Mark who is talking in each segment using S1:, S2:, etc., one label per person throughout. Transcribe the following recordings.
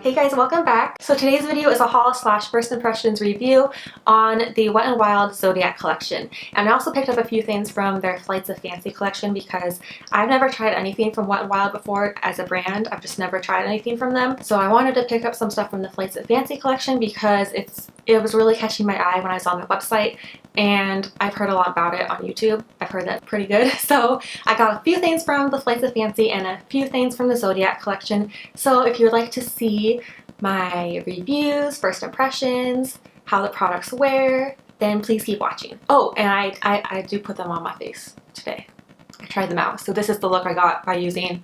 S1: Hey guys, welcome back. So today's video is a haul slash first impressions review on the Wet n Wild Zodiac collection. And I also picked up a few things from their Flights of Fancy collection because I've never tried anything from Wet n Wild before as a brand. I've just never tried anything from them. So I wanted to pick up some stuff from the Flights of Fancy collection because it was really catching my eye when I was on the website, and I've heard a lot about it on YouTube. I've heard that's pretty good. So I got a few things from the Flights of Fancy and a few things from the Zodiac collection. So if you'd like to see my reviews, first impressions, how the products wear, then please keep watching. Oh, and I do put them on my face today. I tried them out. So this is the look I got by using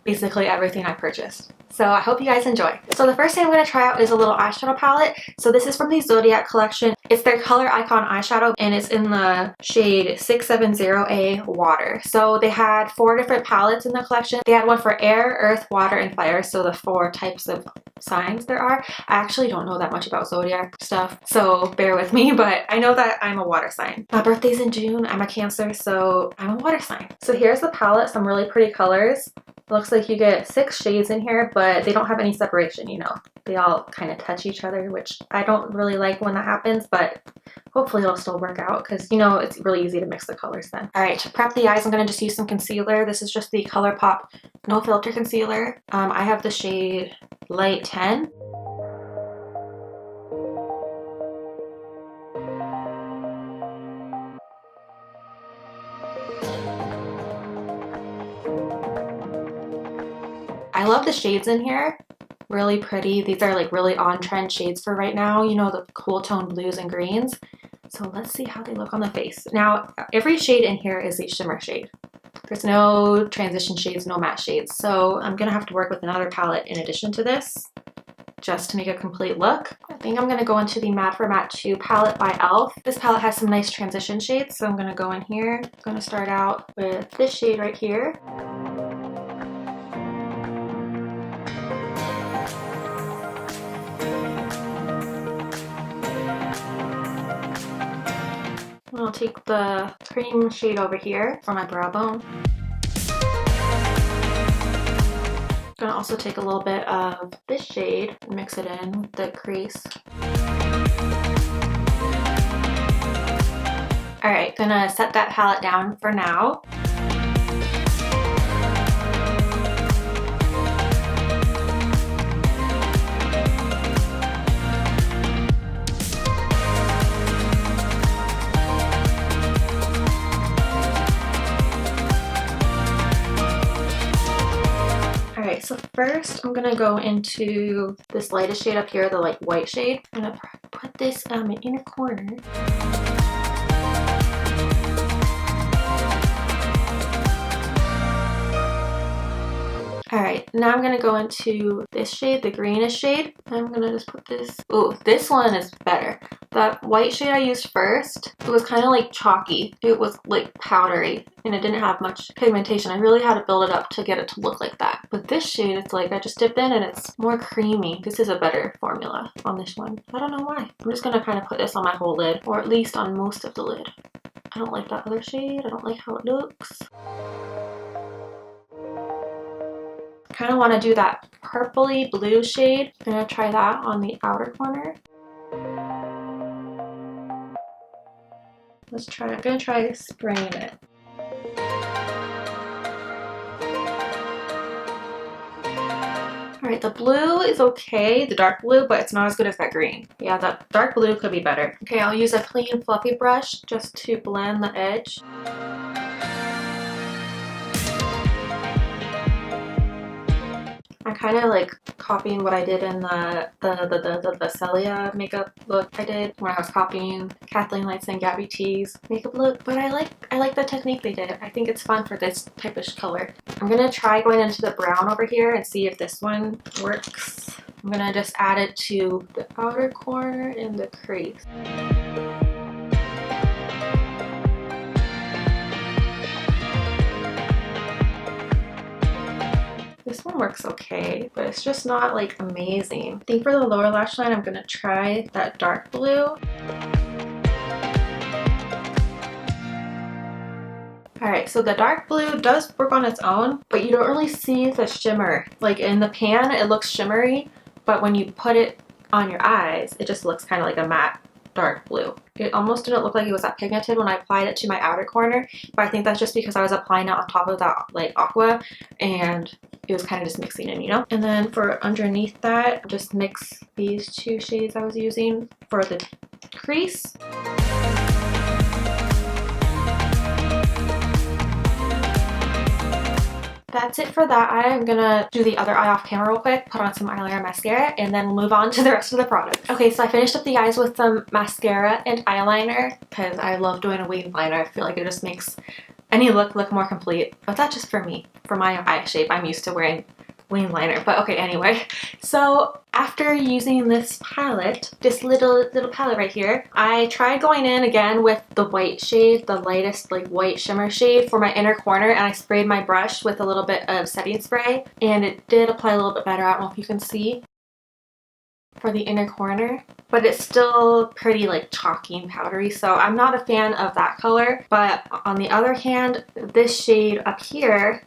S1: basically everything I purchased. So I hope you guys enjoy. So the first thing I'm going to try out is a little eyeshadow palette. So this is from the Zodiac collection. It's their Color Icon eyeshadow and it's in the shade 670A Water. So they had 4 different palettes in the collection. They had one for air, earth, water, and fire. So the 4 types of signs there are. I actually don't know that much about Zodiac stuff, so bear with me, but I know that I'm a water sign. My birthday's in June. I'm a Cancer, so I'm a water sign. So here's the palette, some really pretty colors. Looks like you get 6 shades in here, but they don't have any separation, you know. They all kind of touch each other, which I don't really like when that happens, but hopefully it'll still work out because, you know, it's really easy to mix the colors then. All right, to prep the eyes, I'm going to just use some concealer. This is just the ColourPop No Filter Concealer. I have the shade Light 10. I love the shades in here. Really pretty. These are like really on-trend shades for right now. You know, the cool tone blues and greens. So let's see how they look on the face. Now, every shade in here is a shimmer shade. There's no transition shades, no matte shades. So I'm going to have to work with another palette in addition to this, just to make a complete look. I think I'm going to go into the Matte for Matte 2 palette by e.l.f. This palette has some nice transition shades, so I'm going to go in here. I'm going to start out with this shade right here. I'll take the cream shade over here for my brow bone. I'm gonna also take a little bit of this shade and mix it in with the crease. Alright, gonna set that palette down for now. Alright, so first I'm gonna go into this lightest shade up here, the like white shade. I'm gonna put this in the inner corner. Alright, now I'm gonna go into this shade, the greenish shade. I'm gonna just put this. Oh, this one is better. That white shade I used first, it was kind of like chalky. It was like powdery and it didn't have much pigmentation. I really had to build it up to get it to look like that. But this shade, it's like I just dipped in and it's more creamy. This is a better formula on this one. I don't know why. I'm just gonna kind of put this on my whole lid, or at least on most of the lid. I don't like that other shade. I don't like how it looks. Kind of want to do that purpley blue shade. I'm gonna try that on the outer corner. Let's try. I'm gonna try spraying it. Alright, the blue is okay, the dark blue, but it's not as good as that green. Yeah, that dark blue could be better. Okay, I'll use a clean fluffy brush just to blend the edge. I'm kind of like copying what I did in the Celia makeup look I did when I was copying Kathleen Lights and Gabby T's makeup look, but I like the technique they did. I think it's fun for this type of color. I'm gonna try going into the brown over here and see if this one works. I'm gonna just add it to the outer corner in the crease. This one works okay, but it's just not like amazing. I think for the lower lash line, I'm gonna try that dark blue. Alright, so the dark blue does work on its own, but you don't really see the shimmer. Like in the pan, it looks shimmery, but when you put it on your eyes, it just looks kind of like a matte dark blue. It almost didn't look like it was that pigmented when I applied it to my outer corner, but I think that's just because I was applying it on top of that like aqua and it was kind of just mixing in, you know? And then for underneath that, just mix these two shades I was using for the crease. That's it for that eye. I'm gonna do the other eye off camera real quick, put on some eyeliner mascara, and then move on to the rest of the product. Okay, so I finished up the eyes with some mascara and eyeliner because I love doing a winged liner. I feel like it just makes any look more complete, but that's just for me. For my eye shape, I'm used to wearing winged liner. But okay, anyway, so after using this palette, this little palette right here, I tried going in again with the white shade, the lightest like white shimmer shade for my inner corner, and I sprayed my brush with a little bit of setting spray, and it did apply a little bit better. I don't know if you can see for the inner corner, but it's still pretty like chalky and powdery, so I'm not a fan of that color. But on the other hand, this shade up here,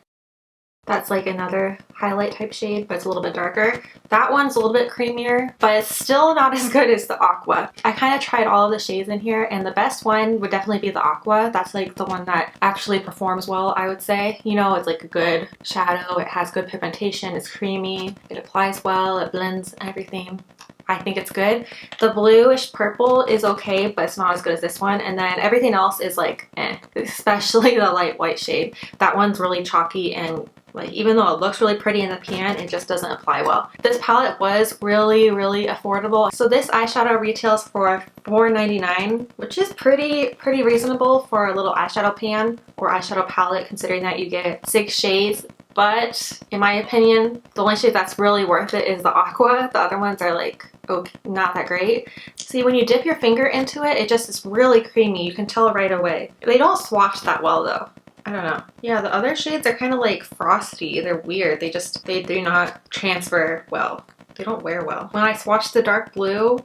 S1: that's like another highlight type shade, but it's a little bit darker. That one's a little bit creamier, but it's still not as good as the aqua. I kind of tried all of the shades in here, and the best one would definitely be the aqua. That's like the one that actually performs well, I would say. You know, it's like a good shadow, it has good pigmentation, it's creamy, it applies well, it blends everything. I think it's good. The bluish purple is okay, but it's not as good as this one. And then everything else is like eh, especially the light white shade. That one's really chalky, and like even though it looks really pretty in the pan, it just doesn't apply well. This palette was really affordable. So this eyeshadow retails for $4.99, which is pretty reasonable for a little eyeshadow pan or eyeshadow palette, considering that you get 6 shades. But in my opinion, the only shade that's really worth it is the aqua. The other ones are like, okay, not that great. See, when you dip your finger into it, it just is really creamy. You can tell right away. They don't swatch that well though. I don't know. Yeah, the other shades are kind of like frosty. They're weird. They do not transfer well. They don't wear well. When I swatched the dark blue,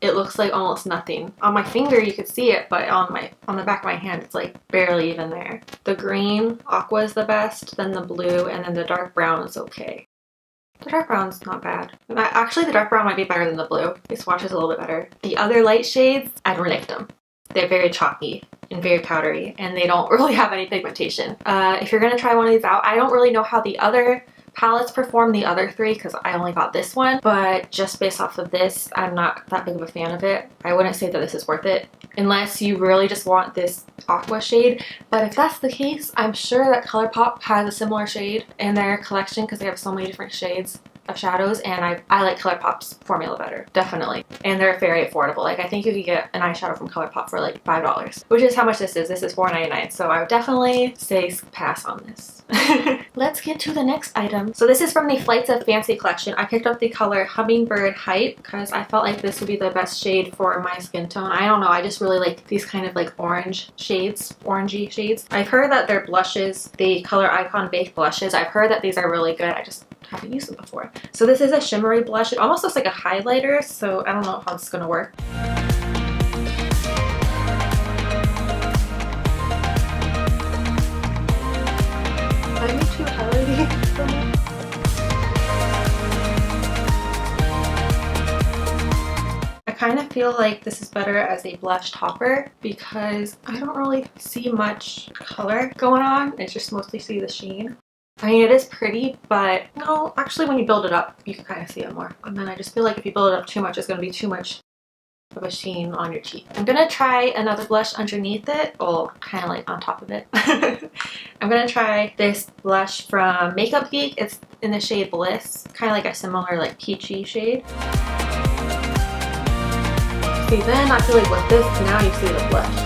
S1: it looks like almost nothing. On my finger you could see it, but on the back of my hand it's like barely even there. The green aqua is the best, then the blue, and then the dark brown is okay. The dark brown's not bad. Actually, the dark brown might be better than the blue. It swatches a little bit better. The other light shades, I don't like them. They're very chalky and very powdery, and they don't really have any pigmentation. If you're gonna try one of these out, I don't really know how the other palettes perform, the other 3, because I only got this one, but just based off of this, I'm not that big of a fan of it. I wouldn't say that this is worth it unless you really just want this aqua shade. But if that's the case, I'm sure that ColourPop has a similar shade in their collection because they have so many different shades of shadows, and I like ColourPop's formula better, definitely. And they're very affordable. Like, I think you could get an eyeshadow from ColourPop for like $5, which is how much this is. This is $4.99, so I would definitely say pass on this. Let's get to the next item. So this is from the Flights of Fancy collection. I picked up the color Hummingbird Height because I felt like this would be the best shade for my skin tone. I don't know, I just really like these kind of like orange shades, orangey shades. I've heard that their blushes, the Color Icon Baked blushes, I've heard that these are really good. I just haven't used them before. So this is a shimmery blush. It almost looks like a highlighter, so I don't know how this is gonna work. Might be too highlighty for me. I kind of feel like this is better as a blush topper because I don't really see much color going on. I just mostly see the sheen. I mean, it is pretty, but no, actually when you build it up, you can kind of see it more. And then I just feel like if you build it up too much, it's going to be too much of a sheen on your cheek. I'm going to try another blush underneath it, or kind of like on top of it. I'm going to try this blush from Makeup Geek. It's in the shade Bliss, kind of like a similar like peachy shade. See, then I feel like with this, now you see the blush.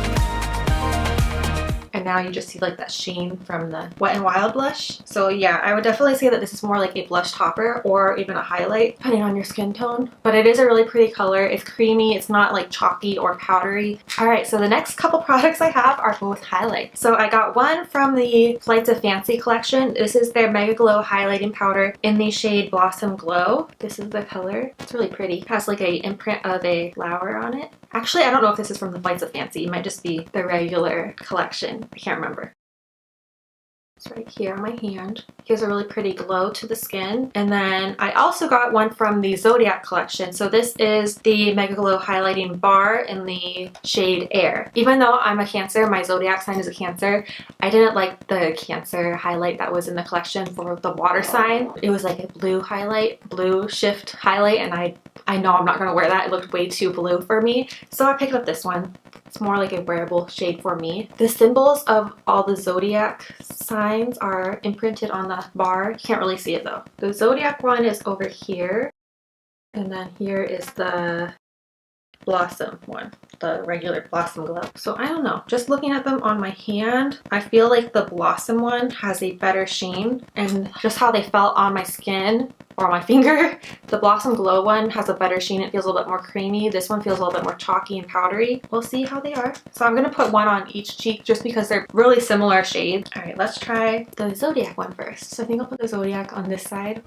S1: And now you just see like that sheen from the Wet n Wild blush. So yeah, I would definitely say that this is more like a blush topper or even a highlight, depending on your skin tone. But it is a really pretty color. It's creamy. It's not like chalky or powdery. Alright, so the next couple products I have are both highlights. So I got one from the Flights of Fancy collection. This is their Mega Glow highlighting powder in the shade Blossom Glow. This is the color. It's really pretty. It has like a imprint of a flower on it. Actually, I don't know if this is from the Flights of Fancy. It might just be the regular collection. I can't remember. It's right here on my hand. Gives a really pretty glow to the skin. And then I also got one from the Zodiac collection. So this is the Mega Glow Highlighting Bar in the shade Air. Even though I'm a Cancer, my Zodiac sign is a Cancer, I didn't like the Cancer highlight that was in the collection for the water sign. It was like a blue highlight, blue shift highlight, and I know I'm not going to wear that. It looked way too blue for me. So I picked up this one. It's more like a wearable shade for me. The symbols of all the Zodiac signs are imprinted on the bar. You can't really see it though. The Zodiac one is over here. And then here is the Blossom one, the regular Blossom Glow. So I don't know, just looking at them on my hand, I feel like the Blossom one has a better sheen, and just how they felt on my skin or my finger, the Blossom Glow one has a better sheen. It feels a little bit more creamy. This one feels a little bit more chalky and powdery. We'll see how they are. So I'm gonna put one on each cheek just because they're really similar shades. All right, let's try the Zodiac one first. So I think I'll put the Zodiac on this side.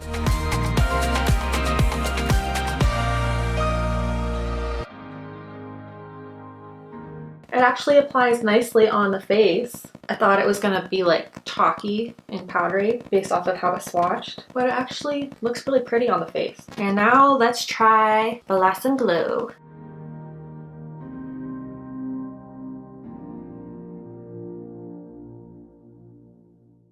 S1: It actually applies nicely on the face. I thought it was gonna be like chalky and powdery based off of how it swatched, but it actually looks really pretty on the face. And now let's try Blossom Glow.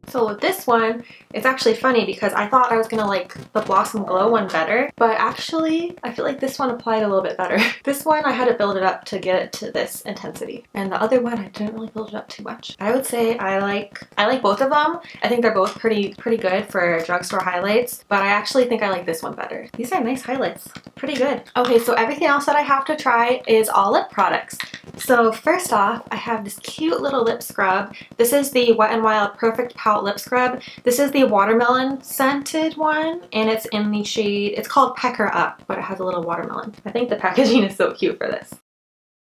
S1: So with this one, it's actually funny because I thought I was gonna like the Blossom Glow one better, but actually I feel like this one applied a little bit better. This one I had to build it up to get it to this intensity, and the other one I didn't really build it up too much. I would say I like both of them. I think they're both pretty good for drugstore highlights, but I actually think I like this one better. These are nice highlights, pretty good. Okay, so everything else that I have to try is all lip products. So first off, I have this cute little lip scrub. This is the Wet n Wild Perfect Pout Lip Scrub. This is the watermelon scented one, and it's in the shade, it's called Pecker Up, but it has a little watermelon. I think the packaging is so cute for this.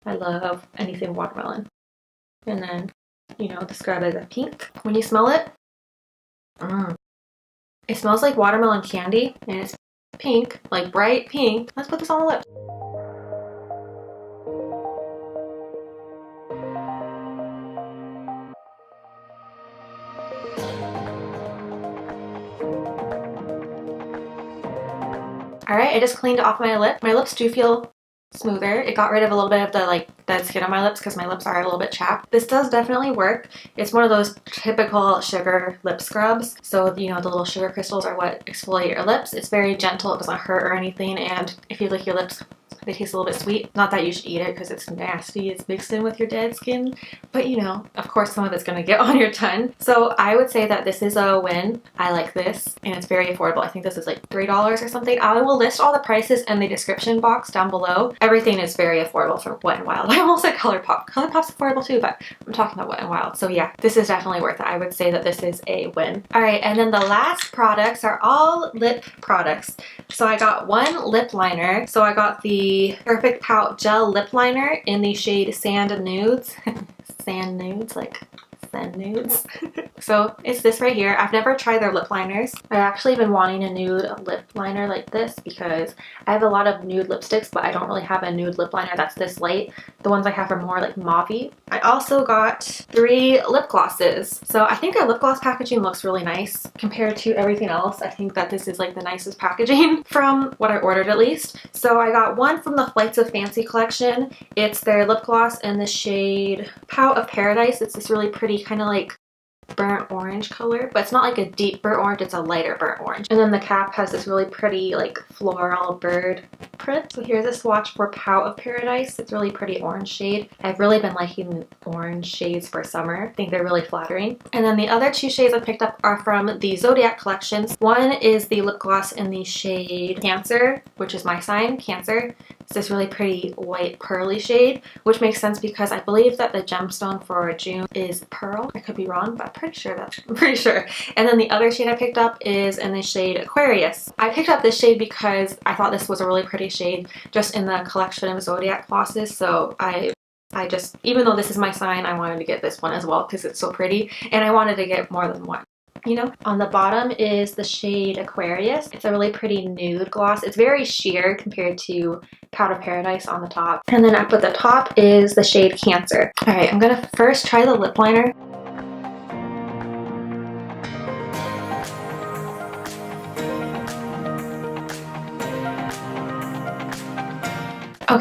S1: I love anything watermelon. And then, you know, the scrub is a pink. When you smell it, it smells like watermelon candy, and it's pink, like bright pink. Let's put this on the lips. Alright, I just cleaned off my lip. My lips do feel smoother. It got rid of a little bit of the like dead skin on my lips because my lips are a little bit chapped. This does definitely work. It's one of those typical sugar lip scrubs. So, you know, the little sugar crystals are what exfoliate your lips. It's very gentle. It doesn't hurt or anything. And if you lick your lips, they taste a little bit sweet. Not that you should eat it because it's nasty. It's mixed in with your dead skin. But you know, of course some of it's going to get on your tongue. So I would say that this is a win. I like this and it's very affordable. I think this is like $3 or something. I will list all the prices in the description box down below. Everything is very affordable for Wet n Wild. I almost said ColourPop. ColourPop's affordable too, but I'm talking about Wet n Wild. So yeah, this is definitely worth it. I would say that this is a win. Alright, and then the last products are all lip products. So I got one lip liner. So I got the Perfect Pout Gel Lip Liner in the shade Sand Nudes. Sand Nudes, like sand nudes. So it's this right here. I've never tried their lip liners. I've actually been wanting a nude lip liner like this because I have a lot of nude lipsticks, but I don't really have a nude lip liner that's this light. The ones I have are more like mauve-y. I also got 3 lip glosses. So I think their lip gloss packaging looks really nice compared to everything else. I think that this is like the nicest packaging from what I ordered at least. So I got one from the Flights of Fancy collection. It's their lip gloss in the shade Pout of Paradise. It's this really pretty kind of like burnt orange color, but it's not like a deep burnt orange, it's a lighter burnt orange. And then the cap has this really pretty like floral bird print. So here's a swatch for Pout of Paradise. It's really pretty orange shade. I've really been liking orange shades for summer. I think they're really flattering. And then the other 2 shades I picked up are from the Zodiac collections. One is the lip gloss in the shade Cancer, which is my sign, Cancer. It's this really pretty white pearly shade, which makes sense because I believe that the gemstone for June is pearl. I could be wrong, but I'm pretty sure. And then the other shade I picked up is in the shade Aquarius. I picked up this shade because I thought this was a really pretty shade just in the collection of Zodiac glosses. So I just, even though this is my sign, I wanted to get this one as well because it's so pretty, and I wanted to get more than one. You know, on the bottom is the shade Aquarius. It's a really pretty nude gloss. It's very sheer compared to Pout of Paradise on the top. And then up at the top is the shade Cancer. All right, I'm gonna first try the lip liner.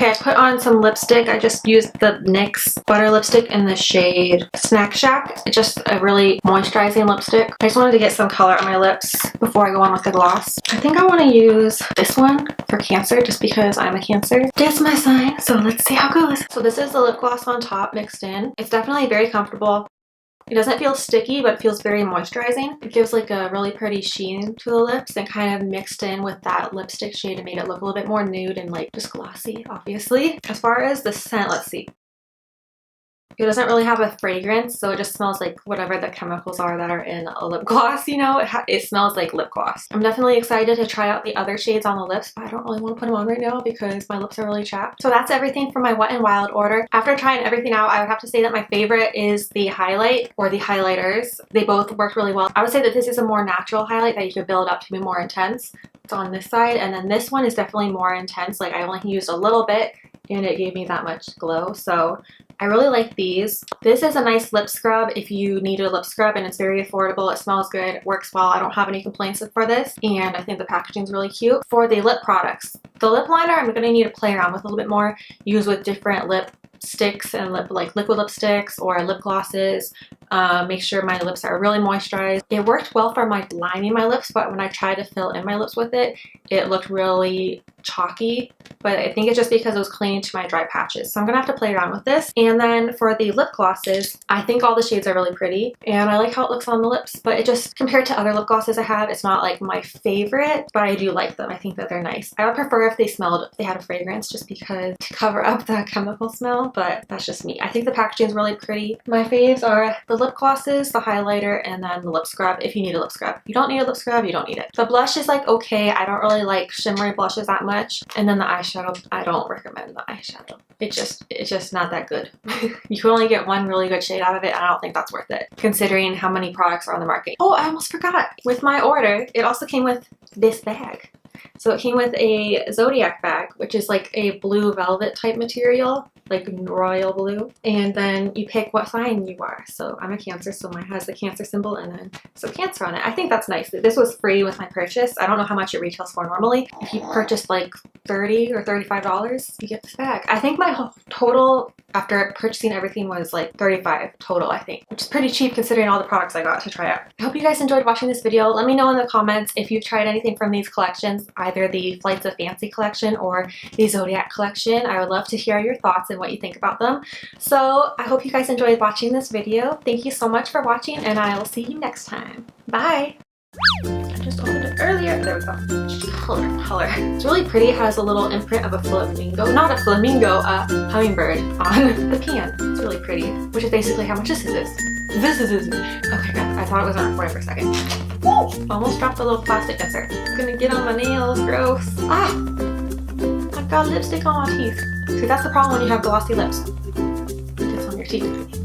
S1: Okay, I put on some lipstick. I just used the NYX Butter Lipstick in the shade Snack Shack. It's just a really moisturizing lipstick. I just wanted to get some color on my lips before I go on with the gloss. I think I want to use this one for Cancer just because I'm a Cancer. It's my sign, so let's see how it goes. So this is the lip gloss on top mixed in. It's definitely very comfortable. It doesn't feel sticky, but it feels very moisturizing. It gives like a really pretty sheen to the lips and kind of mixed in with that lipstick shade and made it look a little bit more nude and like just glossy, obviously. As far as the scent, let's see. It doesn't really have a fragrance, so it just smells like whatever the chemicals are that are in a lip gloss, you know? It smells like lip gloss. I'm definitely excited to try out the other shades on the lips, but I don't really want to put them on right now because my lips are really chapped. So that's everything for my Wet n Wild order. After trying everything out, I would have to say that my favorite is the highlight or the highlighters. They both work really well. I would say that this is a more natural highlight that you could build up to be more intense. It's on this side, and then this one is definitely more intense. Like I only used a little bit and it gave me that much glow, so I really like these. This is a nice lip scrub if you need a lip scrub, and it's very affordable. It smells good, it works well. I don't have any complaints for this, and I think the packaging is really cute. For the lip products, the lip liner I'm going to need to play around with a little bit more, use with different lip sticks and like liquid lipsticks or lip glosses. Make sure my lips are really moisturized. It worked well for my lining my lips, but when I tried to fill in my lips with it, it looked really chalky, but I think it's just because it was clinging to my dry patches. So I'm gonna have to play around with this. And then for the lip glosses, I think all the shades are really pretty and I like how it looks on the lips, but it just, compared to other lip glosses I have, it's not like my favorite, but I do like them. I think that they're nice. I would prefer if they had a fragrance just because to cover up the chemical smell, but that's just me. I think the packaging is really pretty. My faves are the lip glosses, the highlighter, and then the lip scrub if you need a lip scrub. If you don't need a lip scrub, you don't need it. The blush is like okay. I don't really like shimmery blushes that much. And then the eyeshadow, I don't recommend the eyeshadow. It's just not that good. You can only get one really good shade out of it, and I don't think that's worth it considering how many products are on the market. Oh, I almost forgot. With my order, it also came with this bag. So it came with a Zodiac bag, which is like a blue velvet type material, like royal blue. And then you pick what sign you are. So I'm a Cancer, so mine has the Cancer symbol and then some Cancer on it. I think that's nice. This was free with my purchase. I don't know how much it retails for normally. If you purchase like $30 or $35, you get this bag. I think my whole total after purchasing everything was like $35 total, I think, which is pretty cheap considering all the products I got to try out. I hope you guys enjoyed watching this video. Let me know in the comments if you've tried anything from these collections, either the Flights of Fancy collection or the Zodiac collection. I would love to hear your thoughts and what you think about them. So I hope you guys enjoyed watching this video. Thank you so much for watching, and I will see you next time. Bye! I just opened it earlier. There we go. Color. It's really pretty. It has a little imprint of a flamingo. Not a flamingo, a hummingbird on the can. It's really pretty. Which is basically how much this is. Okay, God, I thought it was on recording for a second. Woo! Almost dropped a little plastic insert. It's gonna get on my nails. Gross. Ah! I've got lipstick on my teeth. See, that's the problem when you have glossy lips. It's on your teeth.